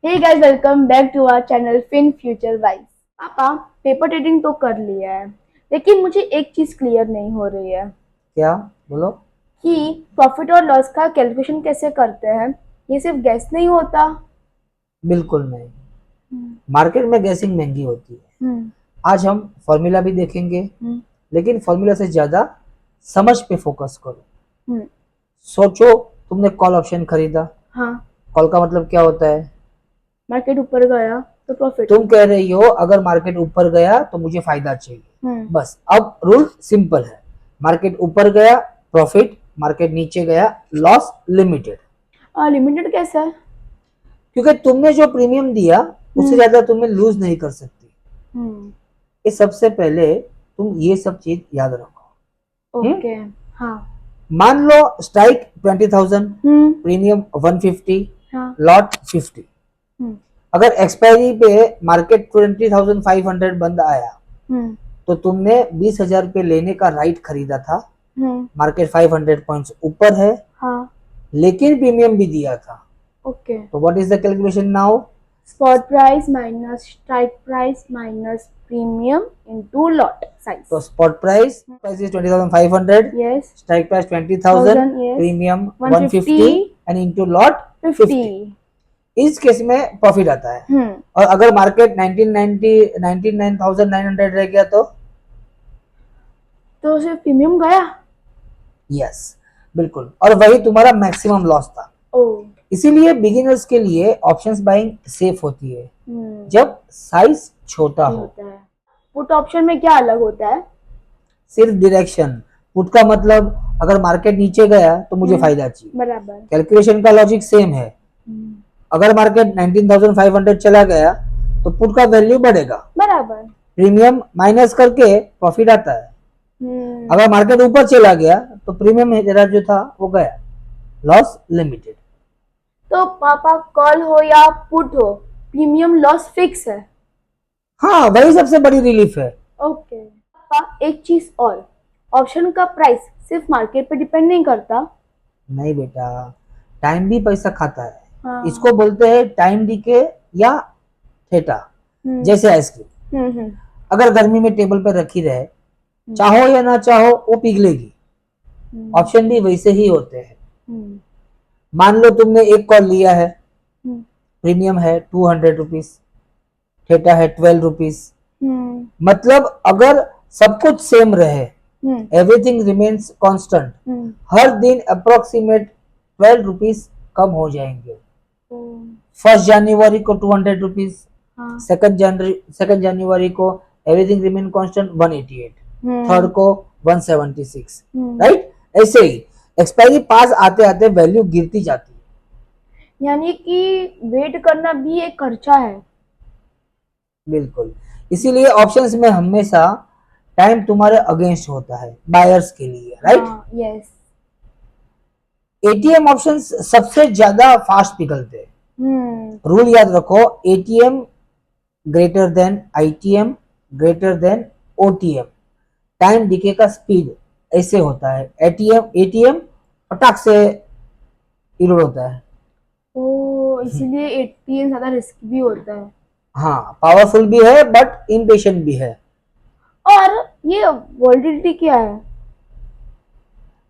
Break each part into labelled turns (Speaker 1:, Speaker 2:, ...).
Speaker 1: Hey guys, welcome back to our channel fin future wise. पापा, paper trading तो कर लिया है, लेकिन मुझे एक चीज क्लियर नहीं हो रही है
Speaker 2: क्या? बोलो।
Speaker 1: कि प्रॉफिट और लॉस का कैलकुलेशन कैसे करते हैं। ये सिर्फ गैस नहीं होता।
Speaker 2: बिल्कुल नहीं।
Speaker 1: हम्म।
Speaker 2: मार्केट में गैसिंग महंगी होती है।
Speaker 1: हम्म।
Speaker 2: आज हम फॉर्मूला भी देखेंगे,
Speaker 1: हम्म।
Speaker 2: लेकिन फॉर्मूला से ज्यादा समझ पे फोकस करो।
Speaker 1: हम्म।
Speaker 2: सोचो, तुमने कॉल ऑप्शन खरीदा।
Speaker 1: हाँ।
Speaker 2: कॉल का मतलब क्या होता है?
Speaker 1: मार्केट ऊपर गया तो प्रॉफिट।
Speaker 2: तुम कह रही हो अगर मार्केट ऊपर गया तो मुझे फायदा चाहिए।
Speaker 1: हम्म।
Speaker 2: बस, अब रूल सिंपल है। मार्केट ऊपर गया प्रॉफिट, मार्केट नीचे गया लॉस लिमिटेड।
Speaker 1: लिमिटेड कैसा है?
Speaker 2: क्योंकि तुमने जो प्रीमियम दिया उससे
Speaker 1: हम्म।
Speaker 2: ज्यादा तुम्हें लूज नहीं कर सकती।
Speaker 1: हम्म।
Speaker 2: ये सबसे पहले तुम ये सब चीज याद रखो।
Speaker 1: ओके। हाँ।
Speaker 2: मान लो स्ट्राइक 20,000,
Speaker 1: हम्म।
Speaker 2: प्रीमियम 150,
Speaker 1: हाँ।
Speaker 2: लॉट 50।
Speaker 1: हम्म।
Speaker 2: अगर एक्सपायरी पे मार्केट 20,500 बंद आया
Speaker 1: हम्म।
Speaker 2: तो तुमने 20,000 पे लेने का राइट खरीदा था।
Speaker 1: हम्म।
Speaker 2: मार्केट 500 पॉइंट्स ऊपर है,
Speaker 1: हाँ।
Speaker 2: लेकिन प्रीमियम भी दिया था।
Speaker 1: ओके।
Speaker 2: तो what is the calculation now?
Speaker 1: Spot price minus strike price minus premium into lot
Speaker 2: तो
Speaker 1: size.
Speaker 2: Spot price price is 20,500,
Speaker 1: yes.
Speaker 2: Strike price 20,000,
Speaker 1: 1000। Yes.
Speaker 2: Premium
Speaker 1: 150।
Speaker 2: 150 and into lot
Speaker 1: 50।
Speaker 2: 50। इस केस में प्रॉफिट आता है।
Speaker 1: हम्म।
Speaker 2: और अगर मार्केट 1990 99,900 रह गया
Speaker 1: तो सिर्फ प्रीमियम गया।
Speaker 2: यस, बिल्कुल, और वही तुम्हारा मैक्सिमम लॉस था।
Speaker 1: ओ।
Speaker 2: इसीलिए बिगिनर्स के लिए ऑप्शंस बाइंग सेफ होती है जब साइज छोटा
Speaker 1: ये
Speaker 2: हो।
Speaker 1: होता है। पुट ऑप्शन में क्या अलग होता है?
Speaker 2: सिर्फ डायरेक्शन। पुट का मतलब अगर मार्केट नीचे गया तो मुझे फायदा चाहिए।
Speaker 1: बराबर।
Speaker 2: कैलकुलेशन का लॉजिक सेम है।
Speaker 1: हम्म।
Speaker 2: अगर मार्केट 19,500 चला गया तो पुट का वैल्यू बढ़ेगा,
Speaker 1: बराबर।
Speaker 2: प्रीमियम माइनस करके प्रॉफिट आता है।
Speaker 1: हम्म।
Speaker 2: अगर मार्केट ऊपर चला गया तो प्रीमियम मेरा जो था वो गया, लॉस लिमिटेड।
Speaker 1: तो पापा, कॉल हो या पुट हो, प्रीमियम लॉस फिक्स है।
Speaker 2: हाँ, वही सबसे बड़ी रिलीफ है।
Speaker 1: ओके पापा, एक चीज और, ऑप्शन का प्राइस सिर्फ मार्केट पे डिपेंड नहीं करता।
Speaker 2: नहीं बेटा, टाइम भी पैसा खाता है।
Speaker 1: हाँ।
Speaker 2: इसको बोलते हैं टाइम डीके या थीटा।
Speaker 1: हम्म।
Speaker 2: जैसे आइसक्रीम,
Speaker 1: हम्म।
Speaker 2: अगर गर्मी में टेबल पर रखी रहे,
Speaker 1: हम्म।
Speaker 2: चाहो या ना चाहो वो पिघलेगी।
Speaker 1: हम्म।
Speaker 2: ऑप्शन भी वैसे ही होते हैं।
Speaker 1: हम्म।
Speaker 2: मान लो तुमने एक कॉल लिया है,
Speaker 1: हम्म।
Speaker 2: प्रीमियम है 200 रुपीज, थीटा है 12 रुपीज।
Speaker 1: हम्म।
Speaker 2: मतलब अगर सब कुछ सेम रहे,
Speaker 1: हम्म।
Speaker 2: एवरीथिंग रिमेन्स कांस्टेंट,
Speaker 1: हम्म।
Speaker 2: हर दिन अप्रोक्सीमेट 12 रुपीज कम हो जाएंगे।
Speaker 1: ओ।
Speaker 2: 1 जनवरी को 200 रुपीज,
Speaker 1: हाँ।
Speaker 2: सेकंड जनवरी को एवरीथिंग रिमेन कांस्टेंट 188, थर्ड
Speaker 1: हम्म।
Speaker 2: को 176।
Speaker 1: हम्म।
Speaker 2: राइट, ऐसे ही एक्सपायरी पास आते आते वैल्यू गिरती जाती है।
Speaker 1: यानी कि वेट करना भी एक खर्चा है।
Speaker 2: बिल्कुल, इसीलिए ऑप्शंस में हमेशा टाइम तुम्हारे अगेंस्ट होता है बायर्स के लिए। राइट,
Speaker 1: हाँ। यस।
Speaker 2: एटीएम ऑप्शंस सबसे ज्यादा फास्ट पिघलते हैं।
Speaker 1: हम्म।
Speaker 2: रूल याद रखो, ATM greater than ITM greater than OTM. Time DK का स्पीड ऐसे होता है, एटीएम एटीएम फटाक से इरोड होता है।
Speaker 1: ओ, इसीलिए एटीएम ज्यादा रिस्की भी होता है।
Speaker 2: हाँ, पावरफुल भी है बट इम्पेशेंट भी है।
Speaker 1: और ये वोलेटिलिटी क्या है?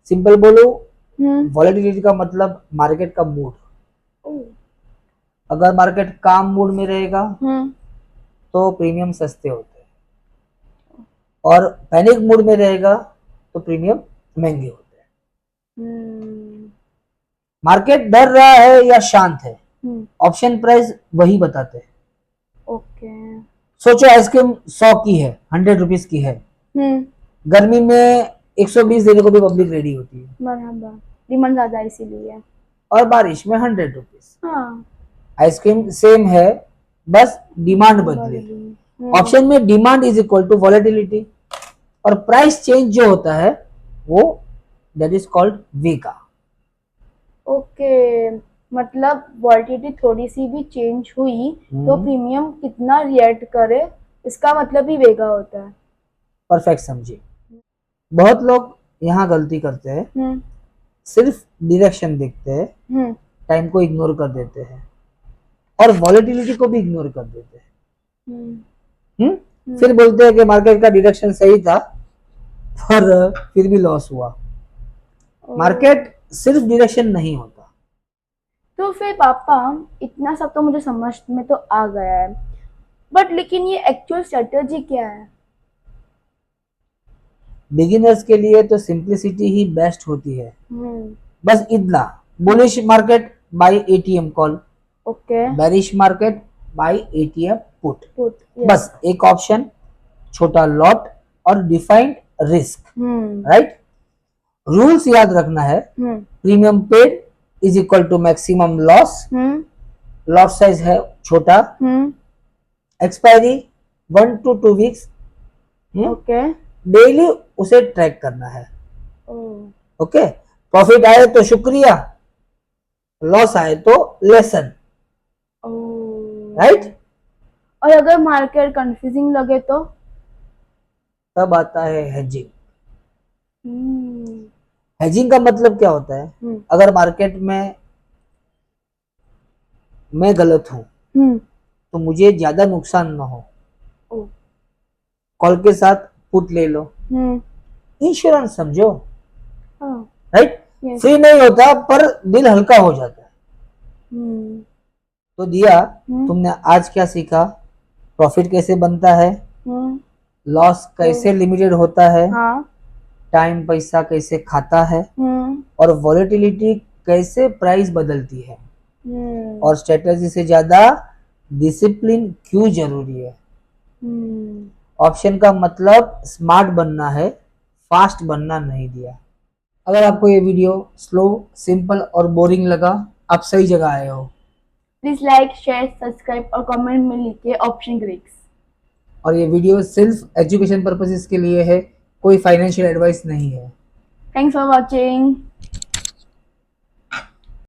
Speaker 2: सिंपल बोलो,
Speaker 1: हम्म।
Speaker 2: वॉलेटिलिटी का मतलब मार्केट का मूड।
Speaker 1: ओ।
Speaker 2: अगर मार्केट काम मूड में रहेगा
Speaker 1: हम्म।
Speaker 2: तो प्रीमियम सस्ते होते हैं, और पैनिक मूड में रहेगा तो प्रीमियम महंगे होते हैं।
Speaker 1: हम्म।
Speaker 2: मार्केट डर रहा है या शांत है,
Speaker 1: हम्म।
Speaker 2: ऑप्शन प्राइस वही बताते हैं।
Speaker 1: ओके।
Speaker 2: सोचो आइसक्रीम 100 की है, 100 रुपीज की है,
Speaker 1: हम्म।
Speaker 2: गर्मी में 120 देने को भी पब्लिक रेडी होती है,
Speaker 1: बराबर। डिमांड ज्यादा है इसीलिए।
Speaker 2: और बारिश में 100 रुपीज।
Speaker 1: हाँ।
Speaker 2: आइसक्रीम सेम है, बस डिमांड बदली।
Speaker 1: बदली।
Speaker 2: ऑप्शन में demand is equal to volatility, और प्राइस चेंज जो होता है वो that is called vega.
Speaker 1: Okay, मतलब वॉलेटिलिटी थोड़ी सी भी चेंज हुई तो प्रीमियम कितना रिएक्ट करे, इसका मतलब ही वेगा होता है।
Speaker 2: परफेक्ट समझिए। बहुत लोग यहाँ गलती करते हैं, सिर्फ डायरेक्शन देखते हैं,
Speaker 1: हम्म।
Speaker 2: टाइम को इग्नोर कर देते हैं। और वॉलेटिलिटी को भी इग्नोर कर देते हैं।
Speaker 1: हम्म,
Speaker 2: फिर बोलते हैं कि मार्केट का डिरेक्शन सही था पर फिर भी लॉस हुआ। मार्केट सिर्फ डिरेक्शन नहीं होता।
Speaker 1: तो फिर पापा, इतना सब तो मुझे समझ में तो आ गया है, बट लेकिन ये एक्चुअल स्ट्रेटजी क्या है?
Speaker 2: बिगिनर्स के लिए तो सिंप्लिसिटी ही बेस्ट होती है।
Speaker 1: हम्म,
Speaker 2: बस इतना, bullish market buy ATM call,
Speaker 1: okay,
Speaker 2: bearish market buy ATM put.
Speaker 1: Good,
Speaker 2: बस एक ऑप्शन, छोटा लॉट और डिफाइंड रिस्क, राइट। रूल्स याद रखना है, premium paid is equal to maximum loss, lot size है छोटा, expiry 1 to 2 weeks,
Speaker 1: okay,
Speaker 2: daily उसे ट्रैक करना है। ओके, प्रॉफिट आए तो शुक्रिया, लॉस आए तो लेसन, राइट।
Speaker 1: और अगर मार्केट कंफ्यूजिंग लगे तो?
Speaker 2: तब आता है हेजिंग। हेजिंग का मतलब क्या होता है? अगर मार्केट में मैं गलत हूं तो मुझे ज्यादा नुकसान ना हो, कॉल के साथ पुट ले लो, इंश्योरेंस समझो, राइट। फ्री नहीं होता पर दिल हल्का हो जाता है। तो दिया, तुमने आज क्या सीखा? प्रॉफिट कैसे बनता है, लॉस कैसे लिमिटेड होता है, टाइम पैसा कैसे खाता है, और वॉलेटिलिटी कैसे प्राइस बदलती है, और स्ट्रेटजी से ज्यादा डिसिप्लिन क्यों जरूरी है। ऑप्शन का मतलब स्मार्ट बनना है, फास्ट बनना नहीं दिया। अगर आपको ये वीडियो स्लो, सिंपल और बोरिंग लगा, आप सही जगह आए हो।
Speaker 1: प्लीज लाइक, शेयर, सब्सक्राइब और कमेंट में लिखिए ऑप्शन ग्रीक्स।
Speaker 2: और ये वीडियो सिर्फ एजुकेशन पर्पसेस के लिए है, कोई फाइनेंशियल एडवाइस नहीं है।
Speaker 1: Thanks for watching.